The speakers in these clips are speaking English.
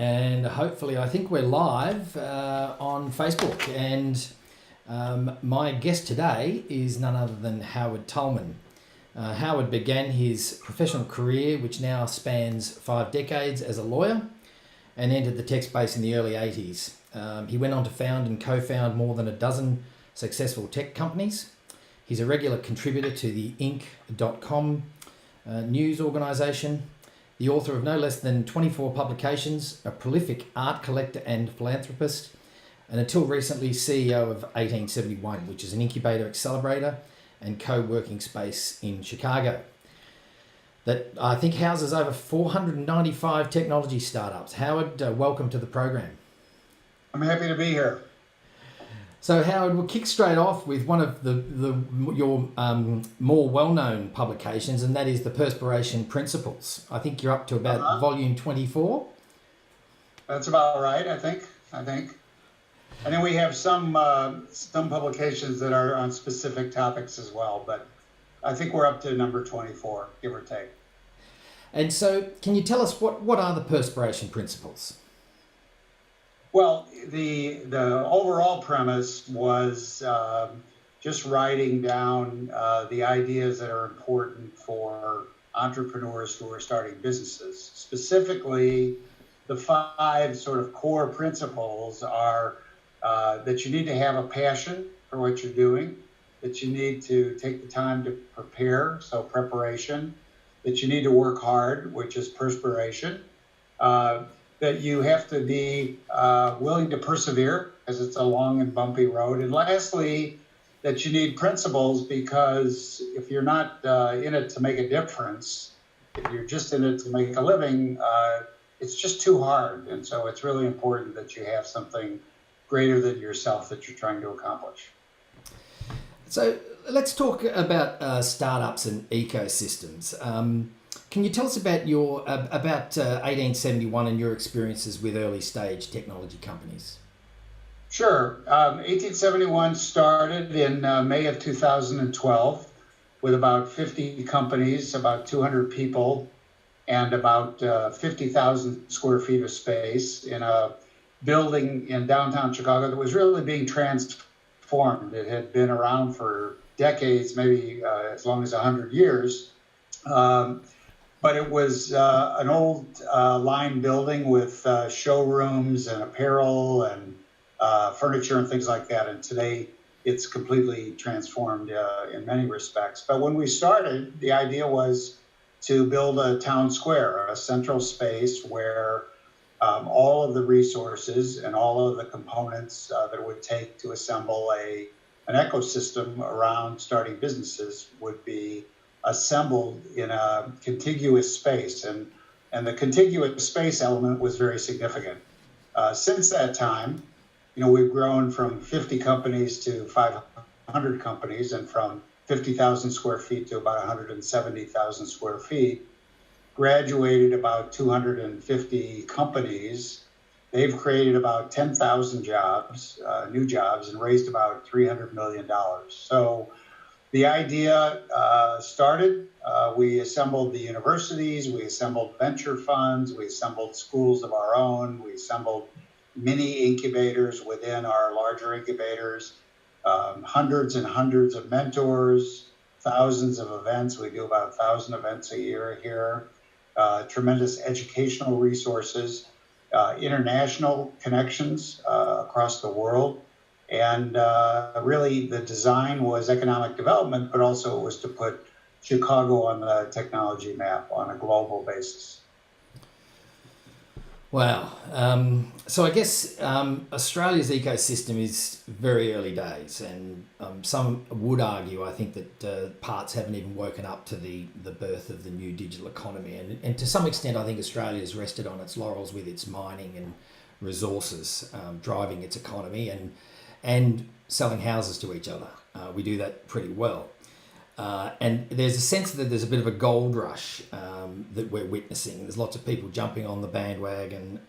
and hopefully I think we're live on Facebook. And my guest today is none other than Howard Tullman. Howard began his professional career, which now spans 5 decades, as a lawyer, and entered the tech space in the early 80s. He went on to found and co-found more than a dozen successful tech companies. He's a regular contributor to the Inc.com news organisation, the author of no less than 24 publications, a prolific art collector and philanthropist, and until recently CEO of 1871, which is an incubator, accelerator and co-working space in Chicago that I think houses over 495 technology startups. Howard, welcome to the program. I'm happy to be here. So Howard, we'll kick straight off with one of your more well-known publications, and that is the Perspiration Principles. I think you're up to about volume 24. That's about right, I think. And then we have some publications that are on specific topics as well, but I think we're up to number 24, give or take. And so can you tell us what are the Perspiration Principles? Well, the overall premise was just writing down the ideas that are important for entrepreneurs who are starting businesses. Specifically, the 5 sort of core principles are that you need to have a passion for what you're doing, that you need to take the time to prepare, so preparation, that you need to work hard, which is perspiration, that you have to be willing to persevere, because it's a long and bumpy road. And lastly, that you need principles, because if you're not in it to make a difference, if you're just in it to make a living, it's just too hard. And so it's really important that you have something greater than yourself that you're trying to accomplish. So let's talk about startups and ecosystems. Can you tell us about 1871 and your experiences with early stage technology companies? Sure. 1871 started in May of 2012 with about 50 companies, about 200 people, and about 50,000 square feet of space in a building in downtown Chicago that was really being transformed. It had been around for decades, maybe as long as 100 years. But it was an old line building with showrooms and apparel and furniture and things like that. And today it's completely transformed in many respects. But when we started, the idea was to build a town square, a central space where all of the resources and all of the components that it would take to assemble an ecosystem around starting businesses would be assembled in a contiguous space. And the contiguous space element was very significant. Since that time, we've grown from 50 companies to 500 companies, and from 50,000 square feet to about 170,000 square feet, graduated about 250 companies. They've created about 10,000 jobs, new jobs, and raised about $300 million. So the idea started, we assembled the universities, we assembled venture funds, we assembled schools of our own, we assembled mini incubators within our larger incubators, hundreds and hundreds of mentors, thousands of events. We do about 1,000 events a year here, tremendous educational resources, international connections across the world. And really the design was economic development, but also it was to put Chicago on the technology map on a global basis. Wow. So I guess Australia's ecosystem is very early days, and some would argue, I think, that parts haven't even woken up to the birth of the new digital economy. And to some extent, I think Australia's rested on its laurels with its mining and resources driving its economy and selling houses to each other. We do that pretty well. And there's a sense that there's a bit of a gold rush that we're witnessing. There's lots of people jumping on the bandwagon.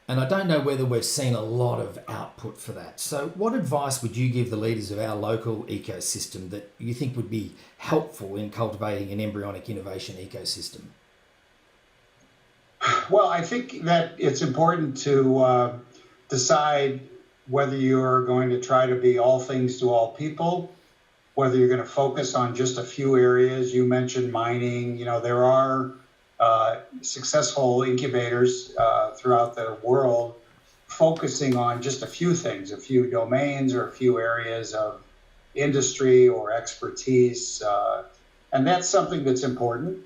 And I don't know whether we've seen a lot of output for that. So what advice would you give the leaders of our local ecosystem that you think would be helpful in cultivating an embryonic innovation ecosystem? Well, I think that it's important to decide whether you're going to try to be all things to all people, whether you're going to focus on just a few areas. You mentioned mining. There are successful incubators throughout the world focusing on just a few things, a few domains or a few areas of industry or expertise. And that's something that's important,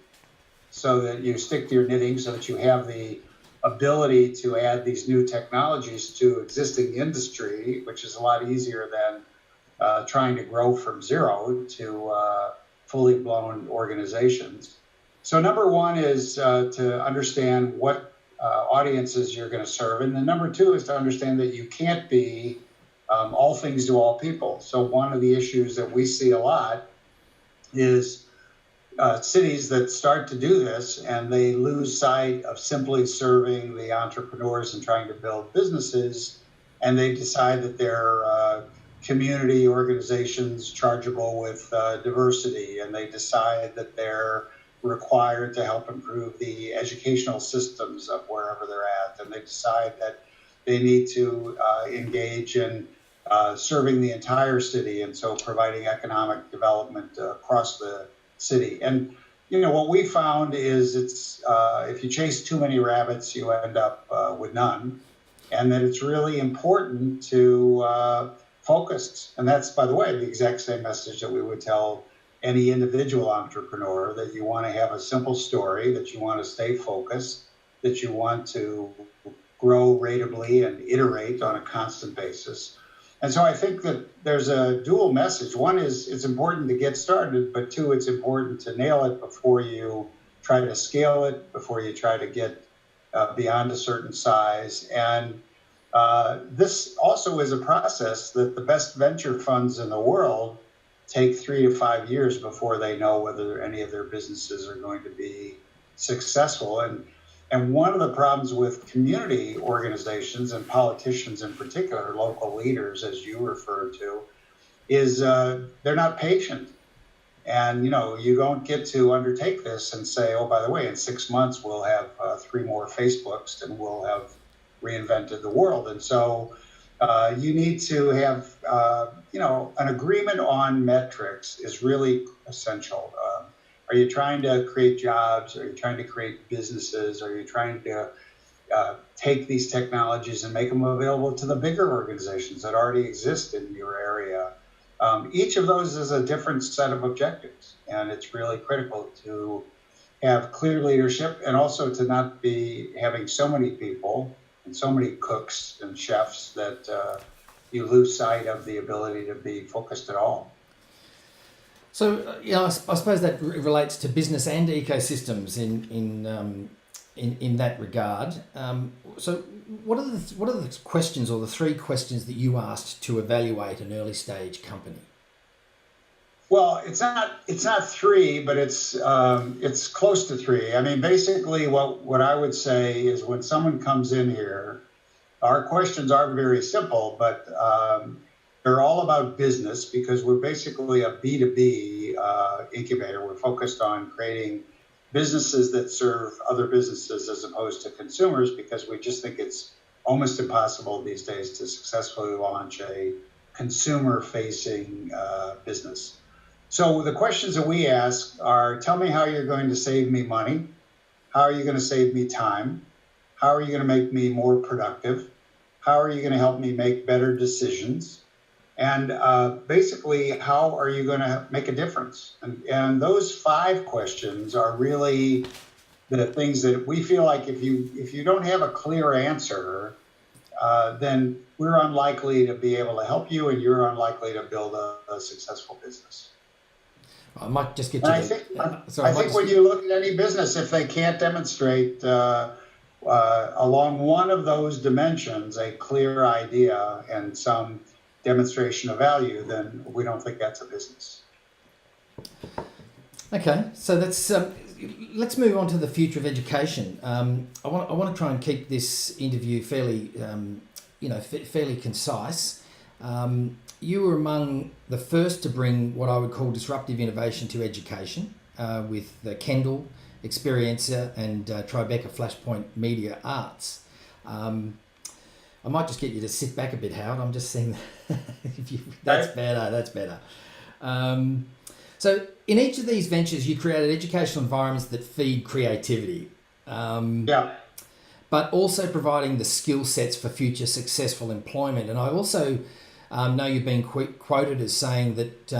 so that you stick to your knitting, so that you have the ability to add these new technologies to existing industry, which is a lot easier than trying to grow from zero to fully blown organizations. So number one is to understand what audiences you're going to serve. And then number two is to understand that you can't be all things to all people. So one of the issues that we see a lot is cities that start to do this, and they lose sight of simply serving the entrepreneurs and trying to build businesses, and they decide that they're community organizations chargeable with diversity, and they decide that they're required to help improve the educational systems of wherever they're at, and they decide that they need to engage in serving the entire city, and so providing economic development across the city. And what we found is it's if you chase too many rabbits, you end up with none, and that it's really important to focus. And that's, by the way, the exact same message that we would tell any individual entrepreneur, that you want to have a simple story, that you want to stay focused, that you want to grow ratably and iterate on a constant basis. And so I think that there's a dual message. One is it's important to get started, but two, it's important to nail it before you try to scale it, before you try to get beyond a certain size. And this also is a process that the best venture funds in the world take 3 to 5 years before they know whether any of their businesses are going to be successful. And one of the problems with community organizations and politicians in particular, local leaders, as you referred to, is they're not patient. And, you don't get to undertake this and say, oh, by the way, in 6 months, we'll have 3 more Facebooks and we'll have reinvented the world. And so you need to have, an agreement on metrics is really essential. Are you trying to create jobs? Are you trying to create businesses? Are you trying to take these technologies and make them available to the bigger organizations that already exist in your area? Each of those is a different set of objectives, and it's really critical to have clear leadership, and also to not be having so many people and so many cooks and chefs that you lose sight of the ability to be focused at all. So, I suppose that relates to business and ecosystems in that regard. So, what are the questions, or the 3 questions that you asked to evaluate an early stage company? Well, it's not 3, but it's close to 3. I mean, basically, what I would say is, when someone comes in here, our questions are very simple, but they're all about business, because we're basically a B2B incubator. We're focused on creating businesses that serve other businesses as opposed to consumers, because we just think it's almost impossible these days to successfully launch a consumer-facing business. So the questions that we ask are, tell me how you're going to save me money. How are you going to save me time? How are you going to make me more productive? How are you going to help me make better decisions? And basically, how are you going to make a difference? And those 5 questions are really the things that we feel like if you don't have a clear answer, then we're unlikely to be able to help you, and you're unlikely to build a successful business. I might just get to I think when you look at any business, if they can't demonstrate along one of those dimensions a clear idea and some demonstration of value, then we don't think that's a business. Okay, so let's move on to the future of education. I want to try and keep this interview fairly concise. You were among the first to bring what I would call disruptive innovation to education with Kendall Experiencer and Tribeca Flashpoint Media Arts. I might just get you to sit back a bit, Howard. I'm just saying that's better. That's better. So in each of these ventures, you created educational environments that feed creativity. But also providing the skill sets for future successful employment. And I also know you've been quoted as saying that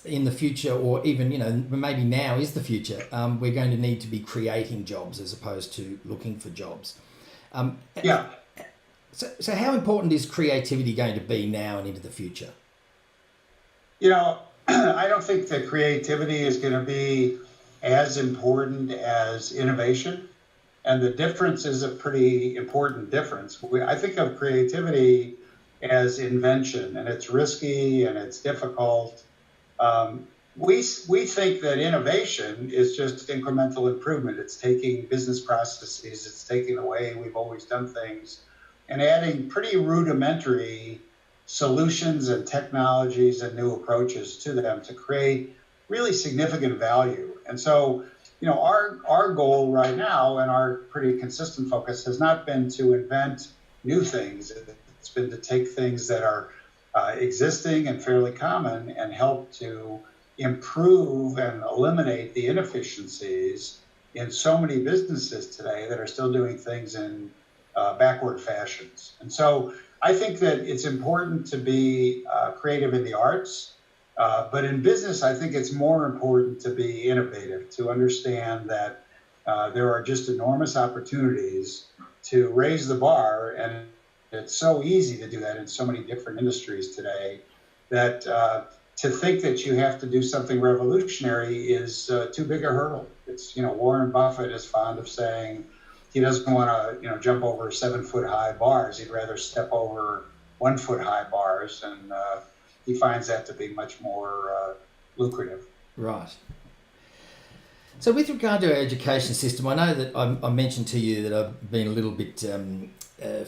in the future, or even, maybe now is the future, we're going to need to be creating jobs as opposed to looking for jobs. So how important is creativity going to be now and into the future? I don't think that creativity is going to be as important as innovation. And the difference is a pretty important difference. I think of creativity as invention, and it's risky and it's difficult. We think that innovation is just incremental improvement. It's taking business processes, it's taking the way we've always done things, and adding pretty rudimentary solutions and technologies and new approaches to them to create really significant value. And so, our goal right now and our pretty consistent focus has not been to invent new things. It's been to take things that are existing and fairly common and help to improve and eliminate the inefficiencies in so many businesses today that are still doing things in backward fashions. And so I think that it's important to be creative in the arts. But in business, I think it's more important to be innovative, to understand that there are just enormous opportunities to raise the bar. And it's so easy to do that in so many different industries today that to think that you have to do something revolutionary is too big a hurdle. It's, Warren Buffett is fond of saying he doesn't want to, jump over 7-foot-high bars. He'd rather step over 1-foot-high bars. And he finds that to be much more lucrative. Right. So with regard to our education system, I know that I mentioned to you that I've been a little bit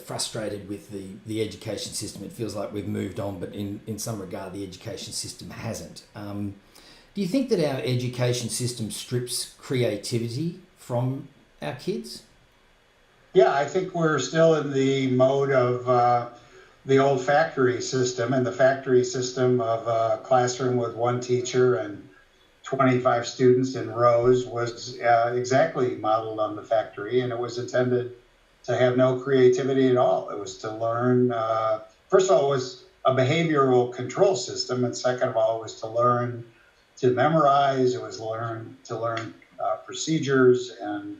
frustrated with the education system. It feels like we've moved on, but in some regard, the education system hasn't. Do you think that our education system strips creativity from our kids? Yeah, I think we're still in the mode of the old factory system, and the factory system of a classroom with one teacher and 25 students in rows was exactly modeled on the factory, and it was intended to have no creativity at all. It was to learn, first of all, it was a behavioral control system, and second of all, it was to learn to memorize. It was to learn procedures and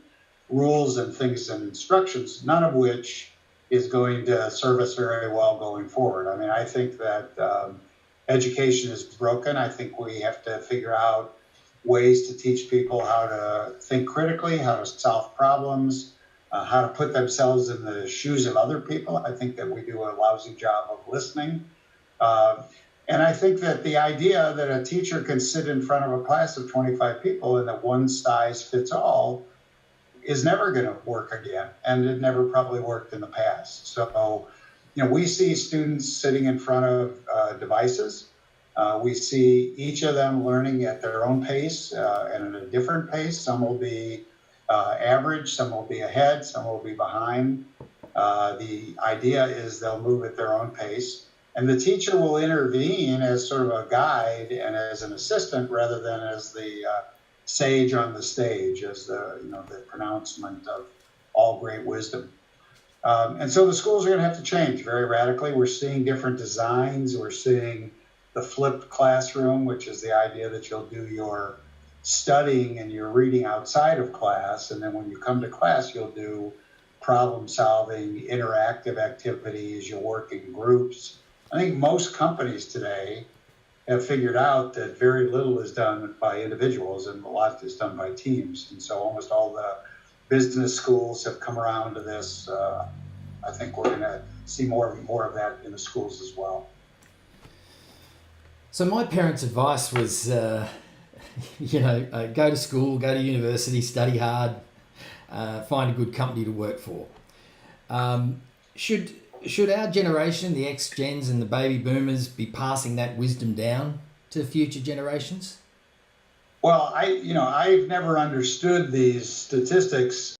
rules and things and instructions, none of which is going to serve us very well going forward. I mean, I think that education is broken. I think we have to figure out ways to teach people how to think critically, how to solve problems, how to put themselves in the shoes of other people. I think that we do a lousy job of listening. And I think that the idea that a teacher can sit in front of a class of 25 people and that one size fits all is never going to work again, and it never probably worked in the past. So, we see students sitting in front of devices. We see each of them learning at their own pace and at a different pace. Some will be average, some will be ahead, some will be behind. The idea is they'll move at their own pace, and the teacher will intervene as sort of a guide and as an assistant rather than as the sage on the stage, as the pronouncement of all great wisdom. And so the schools are going to have to change very radically. We're seeing different designs. We're seeing the flipped classroom, which is the idea that you'll do your studying and your reading outside of class, and then when you come to class, you'll do problem-solving, interactive activities. You'll work in groups. I think most companies today have figured out that very little is done by individuals and a lot is done by teams. And so almost all the business schools have come around to this. I think we're going to see more of that in the schools as well. So my parents' advice was, go to school, go to university, study hard, find a good company to work for. Should our generation, the X-Gens and the baby boomers, be passing that wisdom down to future generations? Well, I've never understood these statistics